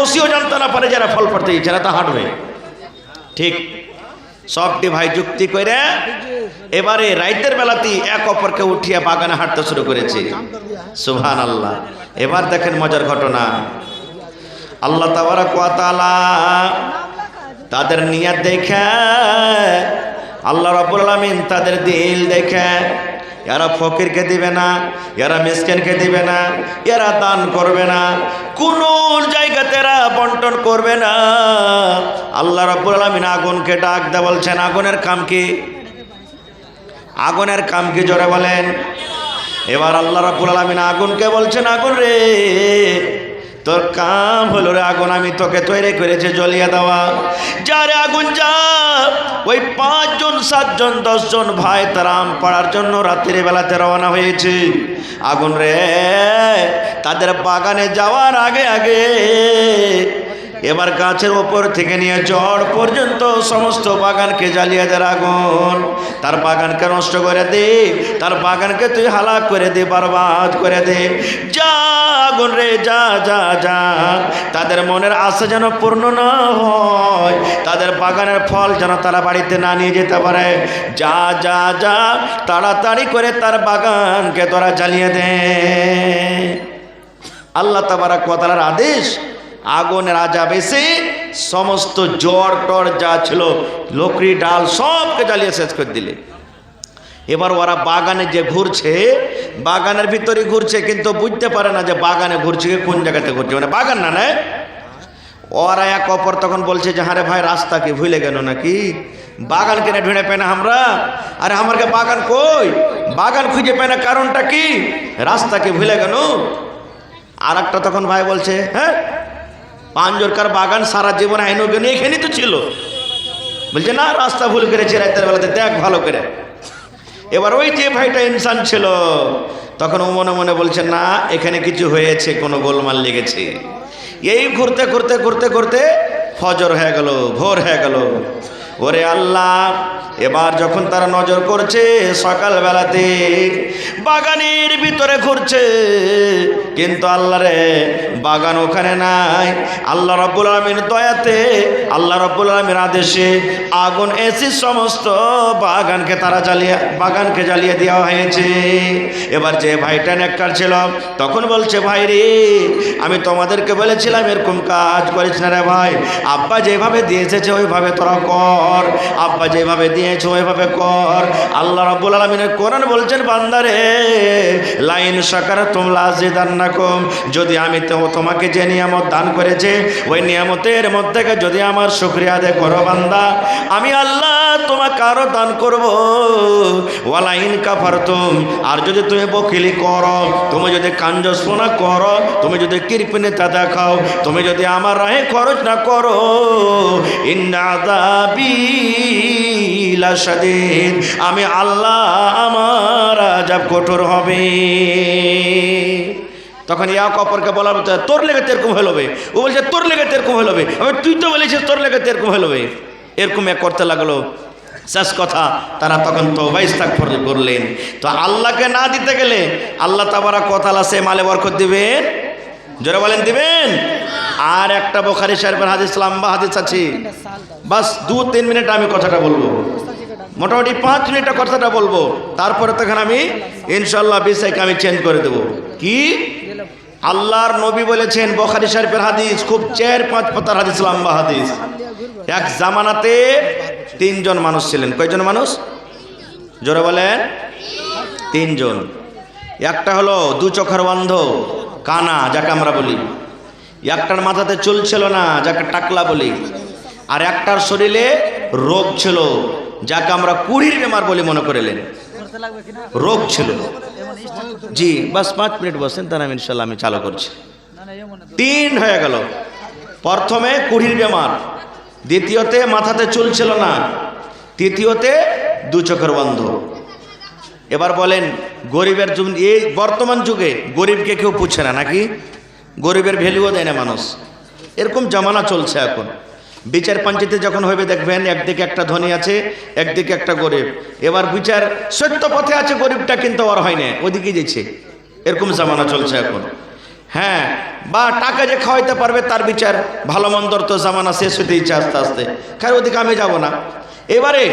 রশিও জানতে না পারে যারা ফল পড়তে দিচ্ছে না, তা হাঁটবে। ঠিক সবটি ভাই যুক্তি করে এবারে রাইতের বেলাতেই এক অপরকে উঠিয়া বাগানে হাঁটতে শুরু করেছে। সুবহানাল্লাহ। এবার দেখেন মজার ঘটনা, আল্লাহ তাবারক ওয়া তাআলা তাদের নিয়ত দেখে, আল্লাহ রাব্বুল আলামিন তাদের দিল দেখে, এরা ফকিরকে দিবে না, এরা মিসকিনকে দিবে না, এরা দান করবে না, কোন জায়গাতে এরা বন্টন করবে না। আল্লাহ রাব্বুল আলামিন আগুনকে ডাক দেয়া বলছেন, আগুনের কাম কি? আগুনের কাম কি জোরে বলেন। এবার আল্লাহ রাব্বুল আলামিন আগুনকে বলছেন, আগুন রে তোর কাম হলো রে আগুন, আমি তোকে তৈরি করেছি জ্বলিয়ে দেওয়া। যা রে আগুন যা, ওই 5 জন 7 জন 10 জন ভাই তারা আম পাড়ার জন্য রাত্রি বেলাতে রওনা হয়েছে। আগুন রে তাদের বাগানে যাওয়ার আগে আগে এবার গাছের ওপর থেকে নিয়ে জড় পর্যন্ত সমস্ত বাগানকে জ্বালিয়ে দেয় আগুন। তার বাগানকে নষ্ট করে দে, তার বাগানকে তুই হালাক করে দে, বরবাদ করে দে। যা আগুন রে যা যা যা, তাদের মনের আশা যেন পূর্ণ না হয়, তাদের বাগানের ফল যেন তারা বাড়িতে না নিয়ে যেতে পারে। যা যা যা, তাড়াতাড়ি করে তার বাগানকে তোরা জ্বালিয়ে দে। আল্লাহ তাবারক ওয়া তাআলার আদেশ, আগুনের আযাব এসে সমস্ত জড় টর যা ছিল লকড়ি ডাল সবকে জ্বালিয়ে শেষ করে দিলে। এবার ওরা বাগানে যে ঘুরছে, বাগানের ভিতরে ঘুরছে, কিন্তু বুঝতে পারে না যে বাগানে ঘুরছে কোন জায়গাতে ঘুরছে, মানে বাগান না না। ওরা এক অপর তখন বলছে যে হারে ভাই রাস্তা কি ভুলে গেল নাকি, বাগান কেনে ঢুঁড়ে পেয়ে না আমরা, আরে আমাকে বাগান কই, বাগান খুঁজে পেয়ে না, কারণটা কি, রাস্তা কি ভুলে গেল। আর একটা তখন ভাই বলছে হ্যাঁ পাঞ্জরকার বাগান সারা জীবন আইনো গেলে এখানেই তো ছিল। বলছে না রাস্তা ভুল করেছে, রাতের বেলাতে দেখ ভালো করে। এবার ওই যে ভাইটা ইনসান ছিল তখন ও মনে মনে বলছে না এখানে কিছু হয়েছে, কোনো গোলমাল লেগেছে। এই ঘুরতে ঘুরতে ঘুরতে ঘুরতে ফজর হয়ে গেল, ভোর হয়ে গেল। ওরে আল্লাহ, এবার যখন তারা নজর করছে সকালবেলাতে বাগানের ভিতরে ঘুরছে, কিন্তু আল্লাহ রে বাগান ওখানে নাই। আল্লাহ রাব্বুল আলামিন দয়াতে, আল্লাহ রাব্বুল আলামিন আদেশে আগুন এসে সমস্ত বাগানকে জ্বালিয়ে দেওয়া হয়েছে। এবার যে ভাইটা নেককার ছিল তখন বলছে ভাই রে আমি তোমাদেরকে বলেছিলাম এরকম কাজ করিস না রে ভাই, আব্বা যেভাবে দিয়েছে ওইভাবে তোরা কর, আব্বা যেভাবে দিয়েছে ওইভাবে কর। আল্লাহ রাব্বুল আলামিনের কোরআন বলছেন বান্দারে লাইন শাকারতুম লাযিদান্নাকুম, যদি আমি তোমাকে যে নিয়ামত দান করেছে ওই নিয়ামতের মধ্যে যদি আমার শুকরিয়া আদায় করো বান্দা, আমি আল্লাহ তোমাকে আরো দান করব। ওয়ালাইন কাফারতুম, আর যদি তুমি বকিলি করো, তুমি যদি কাঞ্জসপনা করো, তুমি যদি কৃপণতা দেখাও, তুমি যদি আমার রাহে খরচ না করো, ইন্না আযাবি লাশাদীদ, আমি আল্লাহ আমার আযাব কঠোর হবে। তখন এক অপরকে বলার মতো তোর লেগে এরকম হয়ে যাবে, ও বলছে তোর লেগে এরকম হয়ে যাবে, তুই তো বলেছিস তোর লেগে এরকম হয়ে যাবে, এরকম এক করতে লাগলো। শেষ কথা তারা তখন তওবা ইস্তিগফার করলেন। তো আল্লাহকে না দিতে গেলে আল্লাহ তাবারক ওয়া তাআলা সে মালে বরকত দিবেন, জোরে বলেন দিবেন। আর একটা বুখারী শরীফের হাদিস, লম্বা হাদিস আছে, বাস 2-3 মিনিট আমি কথাটা বলবো, মোটামুটি 5 মিনিটে কথাটা বলবো, তারপরে তখন আমি ইনশাআল্লাহ বিষয়কে আমি চেঞ্জ করে দেব। কি আল্লাহর নবী বলেছেন, বুখারী শরীফের হাদিস, খুব 4-5 পাতার হাদিস, লম্বা হাদিস। এক জামানাতে 3 জন মানুষ ছিলেন। কয়জন মানুষ জোরে বলেন? 3 জন। একটা হলো 2 চোখের অন্ধ, কানা যাকে আমরা বলি, একটার মাথাতে চুল ছিল না যাকে টাকলা বলি, আর একটার শরীরে রোগ ছিল যাকে আমরা কুড়ির বেমার বলি মনে করিলেন, রোগ ছিল। জি বাস 5 মিনিট বসেন, তার আমি ইনশাল্লাহ আমি চালু করছি। 3 হয়ে গেল। প্রথমে কুড়ির বেমার, দ্বিতীয়তে মাথাতে চুল ছিল না, তৃতীয়তে 2 চোখের অন্ধ। এবার বলেন গরিবের এই বর্তমান যুগে গরিবকে কেউ পুছে না নাকি? গরিবের ভ্যালুও দেয় না মানুষ, এরকম জামানা চলছে এখন। বিচার পঞ্চায়েতে যখন হবে দেখবেন একদিকে একটা ধনী আছে, একদিকে একটা গরিব। এবার বিচার সত্য পথে আছে গরিবটা, কিন্তু আর হয় না, ওদিকে যেছে, এরকম জামানা চলছে এখন। হ্যাঁ, বা টাকা যে খাওয়াইতে পারবে তার বিচার, ভালো মন্দর তো জামানা শেষ হতে ইচ্ছে আস্তে আস্তে, খায় ওদিকে আমি যাব না। এবারে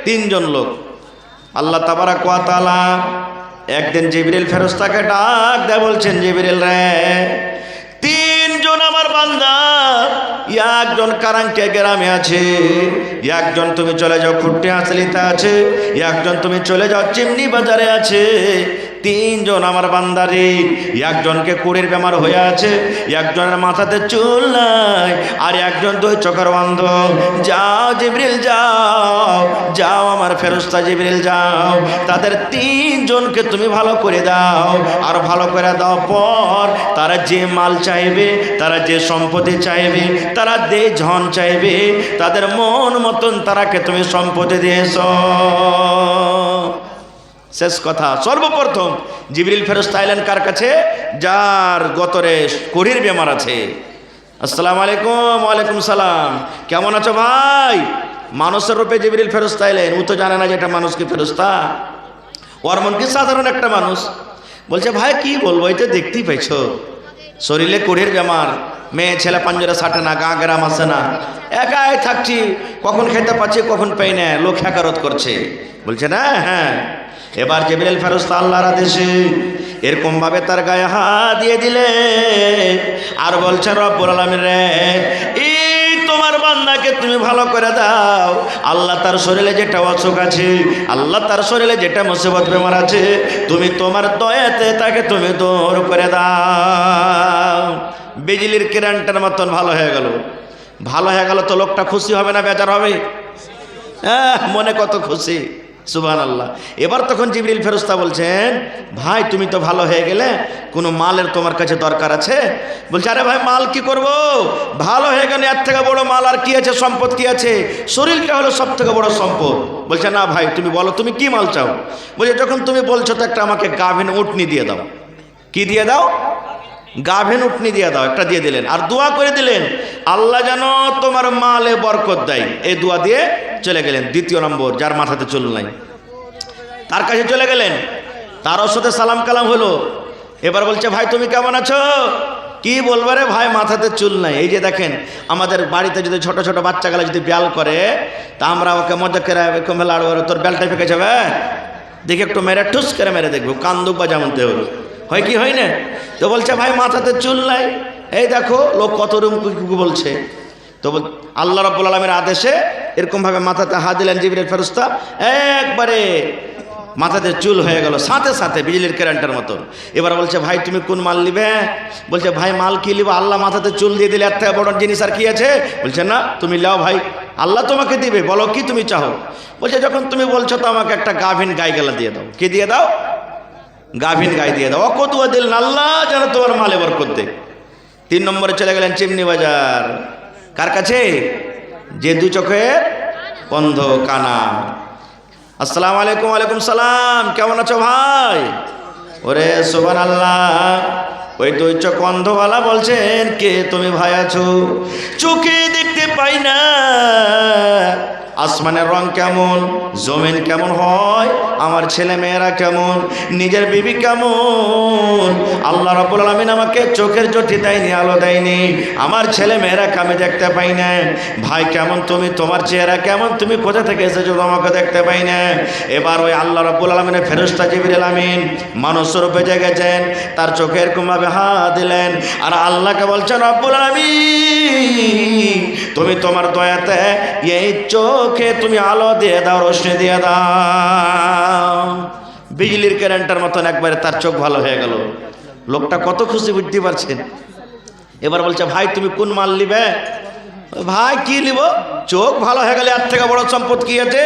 তিনজন লোক আল্লাহ তাবারাক ওয়া তাআলা একদিন জিবরিল ফেরেশতাকে ডাক দেয়, বলছেন জিবরিল রে, তিনজন আমার বান্দা, একজন কারাঙ্কে গ্রামে আছে, একজন তুমি চলে যাও খুঁটে হাসলিতে আছে, একজন তুমি চলে যাও চিমনি বাজারে আছে। তিনজন আমার বান্দারে, একজনকে কুড়ির বেমার হয়ে আছে, একজনের মাথাতে চুল নাই, আর একজন দুই চোখের অন্ধ। যাও জিবরিল যাও, যাও আমার ফেরেশতা জিবরিল যাও, তাদের তিনজনকে তুমি ভালো করে দাও। আর ভালো করে দাও পর তারা যে মাল চাইবে, তারা যে সম্পত্তি চাইবে, তারা যে ধন চাইবে, তাদের মন মতন তারাকে তুমি সম্পত্তি দিয়েছ। শেষ কথা। সর্বপ্রথম জিবরিল ফেরেশতা এলেন কার কাছে? যার গতরে কুড়ির বেমার আছে। আসসালামু আলাইকুম। ওয়ালাইকুম সালাম। কেমন আছো ভাই? মানুষের রূপে জিবরিল ফেরেশতা এলেন। ও তো জানে না যে এটা মানুষ কি ফেরেশতা, ওর মন কি সাধারণ একটা মানুষ। বলছে ভাই কি বলবো, এই তো দেখতেই পাইছো, শরীরে কুড়ির বেমার, মেয়ে ছেলে পাঞ্জরা সাটে না, গা গ্রাম আসে না, একাই থাকছি, কখন খেতে পাচ্ছি কখন পাই না, লোক হ্যাকারত করছে। বলছে না, হ্যাঁ। এবার জিবরিল ফেরেশতা আল্লাহর আদেশে এরকম ভাবে তার গায়ে হাত দিয়ে দিলে আর বলছে রব্বুল আলামিন রে, এই তোমার বান্দাকে তুমি ভালো করে দাও। আল্লাহ তার শরীরে যেটা অসুখ আছে, আল্লাহ তার শরীরে যেটা মুসিবত বেমার আছে, তুমি তোমার দয়াতে তাকে তুমি দূর করে দাও। বিজলির কিরণটার মতন ভালো হয়ে গেল। ভালো হয়ে গেল তো লোকটা খুশি হবে না বেজার হবে? হ্যাঁ, মনে কত খুশি, সুবহানাল্লাহ। এবার তখন জিবরিল ফেরেশতা বলছেন, ভাই তুমি তো ভালো হয়ে গেলে, কোনো মালের তোমার কাছে দরকার আছে? বলছে আরে ভাই মাল কি করব, ভালো হয়ে গেলে এর থেকে বড় মাল আর কি আছে, সম্পদ কি আছে, শরীরটা হলো সব থেকে বড় সম্পদ। বলছে না ভাই তুমি বলো তুমি কি মাল চাও? বলছে যখন তুমি বলছো তো একটা আমাকে গাভিন উটনি দিয়ে দাও। কি দিয়ে দাও? গাভিন উটনি দিয়ে দাও। একটা দিয়ে দিলেন আর দোয়া করে দিলেন, আল্লাহ যেন তোমার মালে বরকত দেয়। এই দোয়া দিয়ে চলে গেলেন। দ্বিতীয় নম্বর, যার মাথাতে চুল নাই, তার কাছে চলে গেলেন, তারও সাথে সালাম কালাম হলো। এবার বলছে ভাই তুমি কেমন আছো? কি বলবো রে ভাই, মাথাতে চুল নাই। এই যে দেখেন আমাদের বাড়িতে যদি ছোট ছোট বাচ্চাগুলো যদি ব্যাল করে, তা আমরা ওকে মজা করে তোর ব্যালটা ফেঁকে যাবে, দেখি একটু মেরে ঠুস করে মেরে দেখবো, কান্দুক বা যেমনতে হলো, হয় কি হয় না? তো বলছে ভাই মাথাতে চুল নাই, এই দেখো লোক কত রুম বলছে। তো আল্লাহ রাব্বুল আলামিনের আদেশে এরকমভাবে মাথাতে হাত দিলেন জিবরিল ফেরেশতা, একবারে মাথাতে চুল হয়ে গেল সাথে সাথে বিজলির কারেন্টের মতন। এবার বলছে ভাই তুমি কোন মাল নিবে? বলছে ভাই মাল কি নিব, আল্লাহ মাথাতে চুল দিয়ে দিলে এর থেকে বড় জিনিস আর কি আছে? বলছে না তুমি লাও ভাই, আল্লাহ তোমাকে দিবে, বলো কি তুমি চাও? বলছে যখন তুমি বলছো তো আমাকে একটা গাভিন গাই গেলা দিয়ে দাও। কি দিয়ে দাও? গাভিন গাই দিয়ে দাও। অকতুয়া দিলেন, আল্লাহ যেন তোমার মালে বরকত দে। 3 নম্বরে চলে গেলেন চিমনি বাজার। কার কাছে? যে দু চোখের অন্ধ কানা। আসসালামু আলাইকুম। ওয়ালাইকুম সালাম। কেমন আছো ভাই? ওরে সুবহানাল্লাহ, ওই দুই চোখ অন্ধওয়ালা বলছেন কে তুমি ভাই আছো? চোখে দেখতে পাই না, আসমানের রং কেমন, জমিন কেমন হয়, আমার ছেলে মেয়েরা কেমন, নিজের বিবি কেমন, আল্লাহ রাব্বুল আলামিন আমাকে চোখের জ্যোতি দেয়নি, আলো দেয়নি, আমার ছেলে মেয়েরাকে আমি দেখতে পাই না। ভাই কেমন তুমি, তোমার চেহারা কেমন, তুমি কোথা থেকে এসেছো আমাকে দেখতে পাই না। এবার ওই আল্লাহ রাব্বুল আলামিনের ফেরেশতা জিবরিল আমিন মানুষ রূপে জেগেছেন, তার চোখে এরকমভাবে হাত দিলেন আর আল্লাহকে বলছেন রাব্বুল আলামিন তুমি তোমার দয়াতে এই চোখে তুমি আলো দিয়ে দাও, রোশনি দিয়ে দাও। বিজলির কারেন্টের মতন একবারে তার চোখ ভালো হয়ে গেল। লোকটা কত খুশি বুঝতে পারছেন। এবার বলছে ভাই তুমি কোন মাল নিবে? ভাই কি নিব, চোখ ভালো হয়ে গেলে এর থেকে বড় সম্পদ কি আছে?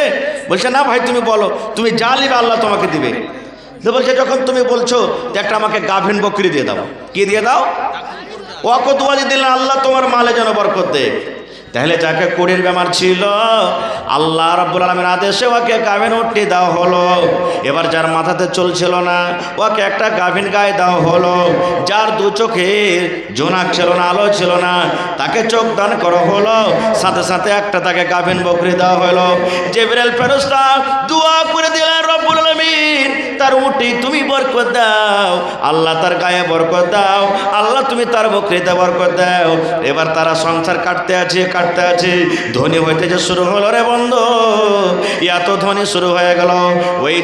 বলছে না ভাই তুমি বলো, তুমি যা নিবে আল্লাহ তোমাকে দিবে। তো বলছে যখন তুমি বলছো একটা আমাকে গাভিন বকরি দিয়ে দাও। কি দিয়ে দাও? ওয়াকতুয়া দিলেন, আল্লাহ তোমার মালে যেন বরকত দে। তাহলে যাকে কুড়ির বেমার ছিল আল্লাহ রাব্বুল আলামিনের আদেশে ওকে গাভিন উঠে দেওয়া হলো। এবার যার মাথাতে চলছিল না ওকে একটা গাভিন গায়ে দেওয়া হলো। যার দু চোখে জোনাক ছিল না, আলো ছিল না, তাকে চোখ দান করা হলো। সাথে সাথে একটা তাকে গাভিন বকরি দেওয়া হলো। জিবরাইল ফেরেশতা দোয়া করে দিলেন, রব্বুল আলামিন তার উঠি তুমি বরকত দাও, আল্লাহ তার গায়ে বরকত দাও, আল্লাহ তুমি তার বকরিতে বরকত দাও। এবার তারা সংসার কাটতে আছে, ধনী হইতে যে শুরু হলো রে বন্ধু, এত ধনী শুরু হয়ে গেল। ওই